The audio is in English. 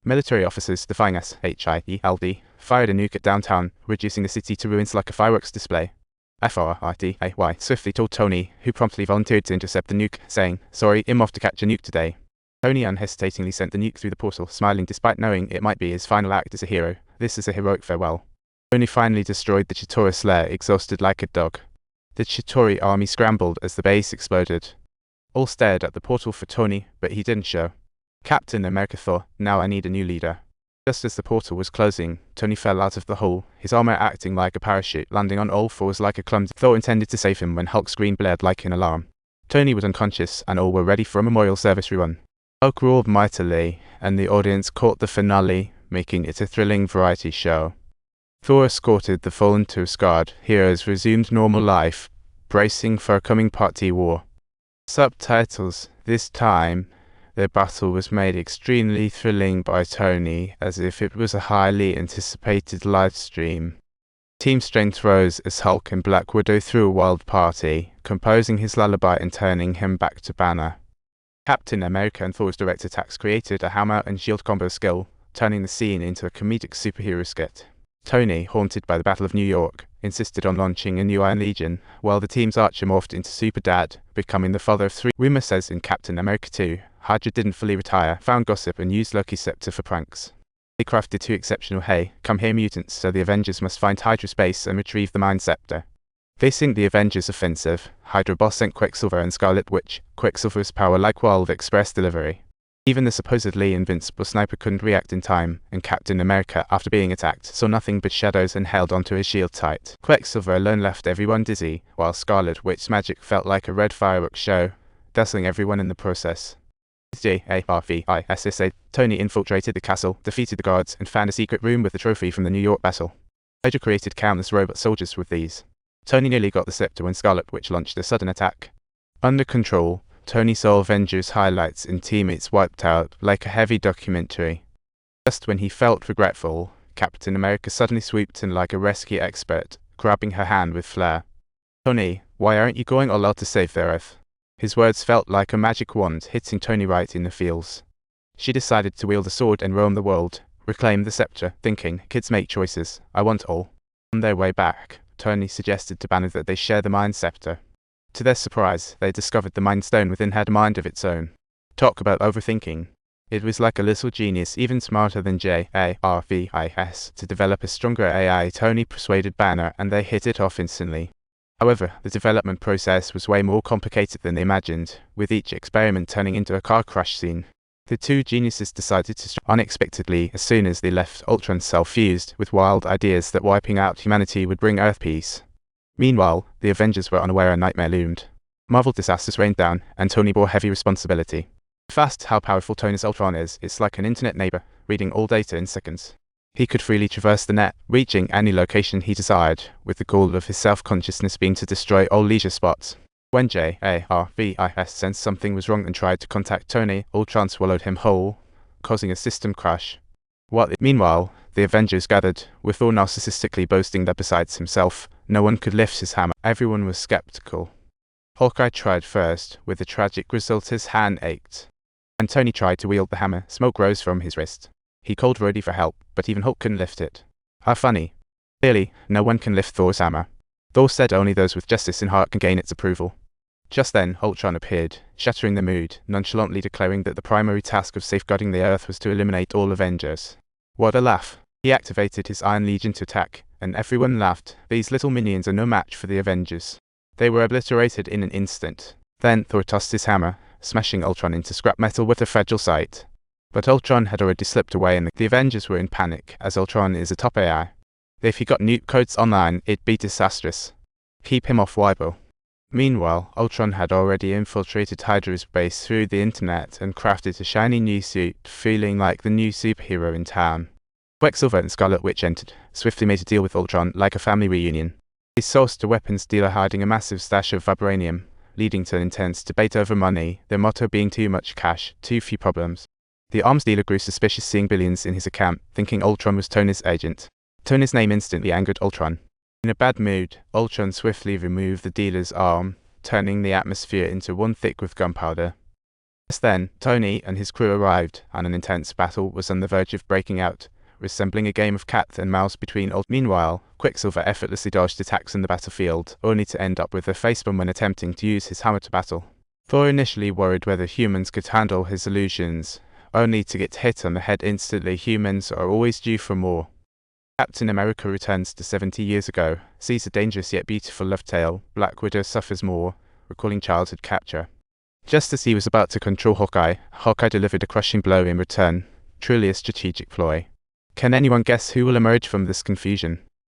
Military officers defying SHIELD fired a nuke at downtown, reducing the city to ruins like a fireworks display. FRIDAY swiftly told Tony, who promptly volunteered to intercept the nuke, saying, "Sorry, I'm off to catch a nuke today." Tony unhesitatingly sent the nuke through the portal, smiling despite knowing it might be his final act as a hero. This is a heroic farewell. Tony finally destroyed the Chitauri's lair, exhausted like a dog. The Chitauri army scrambled as the base exploded. All stared at the portal for Tony, but he didn't show. Captain America thought, "Now I need a new leader." Just as the portal was closing, Tony fell out of the hole, his armor acting like a parachute, landing on all fours like a clumsy Thor intended to save him when Hulk's screen blared like an alarm. Tony was unconscious, and all were ready for a memorial service rerun. Hulk roared mightily, and the audience caught the finale, making it a thrilling variety show. Thor escorted the fallen to Asgard. Heroes resumed normal life, bracing for a coming party war. Subtitles. This time, the battle was made extremely thrilling by Tony, as if it was a highly anticipated live stream. Team strength rose as Hulk and Black Widow threw a wild party, composing his lullaby and turning him back to Banner. Captain America and Thor's direct attacks created a hammer and shield combo skill, turning the scene into a comedic superhero skit. Tony, haunted by the Battle of New York, insisted on launching a new Iron Legion, while the team's Archer morphed into Super Dad, becoming the father of 3. Rumor says in Captain America 2, Hydra didn't fully retire, found gossip and used Loki's scepter for pranks. They crafted 2 exceptional "Hey, come here" mutants, so the Avengers must find Hydra's base and retrieve the Mind Scepter. Facing the Avengers offensive, Hydra boss sent Quicksilver and Scarlet Witch. Quicksilver's power like Wild Express delivery. Even the supposedly invincible sniper couldn't react in time, and Captain America, after being attacked, saw nothing but shadows and held onto his shield tight. Quicksilver alone left everyone dizzy, while Scarlet Witch's magic felt like a red fireworks show, dazzling everyone in the process. JARVISSA, Tony infiltrated the castle, defeated the guards, and found a secret room with the trophy from the New York battle. Hydra created countless robot soldiers with these. Tony nearly got the scepter when Scarlet Witch launched a sudden attack. Under control, Tony saw Avengers highlights and teammates wiped out like a heavy documentary. Just when he felt regretful, Captain America suddenly swooped in like a rescue expert, grabbing her hand with flair. "Tony, why aren't you going all out to save the Earth?" His words felt like a magic wand, hitting Tony right in the feels. She decided to wield a sword and roam the world, reclaim the scepter, thinking, "Kids make choices, I want all." On their way back, Tony suggested to Banner that they share the Mind Scepter. To their surprise, they discovered the Mind Stone within had a mind of its own. Talk about overthinking. It was like a little genius, even smarter than JARVIS, to develop a stronger AI. Tony persuaded Banner, and they hit it off instantly. However, the development process was way more complicated than they imagined, with each experiment turning into a car crash scene. The two geniuses decided to unexpectedly as soon as they left Ultron's cell fused with wild ideas that wiping out humanity would bring Earth peace. Meanwhile, the Avengers were unaware a nightmare loomed. Marvel disasters rained down, and Tony bore heavy responsibility. Fast how powerful Tony's Ultron is, it's like an internet neighbor, reading all data in seconds. He could freely traverse the net, reaching any location he desired, with the goal of his self-consciousness being to destroy all leisure spots. When JARVIS sensed something was wrong and tried to contact Tony, Ultron swallowed him whole, causing a system crash. Meanwhile, the Avengers gathered, with Thor narcissistically boasting that besides himself, no one could lift his hammer. Everyone was skeptical. Hawkeye tried first, with the tragic result his hand ached. When Tony tried to wield the hammer, smoke rose from his wrist. He called Rhodey for help, but even Hulk couldn't lift it. How funny. Clearly, no one can lift Thor's hammer. Thor said only those with justice in heart can gain its approval. Just then, Ultron appeared, shattering the mood, nonchalantly declaring that the primary task of safeguarding the Earth was to eliminate all Avengers. What a laugh. He activated his Iron Legion to attack, and everyone laughed. These little minions are no match for the Avengers. They were obliterated in an instant. Then Thor tossed his hammer, smashing Ultron into scrap metal with a fragile sight. But Ultron had already slipped away and the Avengers were in panic, as Ultron is a top AI. If he got nuke codes online, it'd be disastrous. Keep him off Weibo. Meanwhile, Ultron had already infiltrated Hydra's base through the internet and crafted a shiny new suit, feeling like the new superhero in town. Quicksilver and Scarlet Witch entered, swiftly made a deal with Ultron like a family reunion. They sourced a weapons dealer hiding a massive stash of vibranium, leading to an intense debate over money, their motto being too much cash, too few problems. The arms dealer grew suspicious seeing billions in his account, thinking Ultron was Tony's agent. Tony's name instantly angered Ultron. In a bad mood, Ultron swiftly removed the dealer's arm, turning the atmosphere into one thick with gunpowder. Just then, Tony and his crew arrived, and an intense battle was on the verge of breaking out, resembling a game of cat and mouse between Ultron. Meanwhile, Quicksilver effortlessly dodged attacks in the battlefield, only to end up with a facepalm when attempting to use his hammer to battle. Thor initially worried whether humans could handle his illusions, only to get hit on the head instantly. Humans are always due for more. Captain America returns to 70 years ago, sees a dangerous yet beautiful love tale. Black Widow suffers more, recalling childhood capture. Just as he was about to control Hawkeye delivered a crushing blow in return, truly a strategic ploy. Can anyone guess who will emerge from this confusion?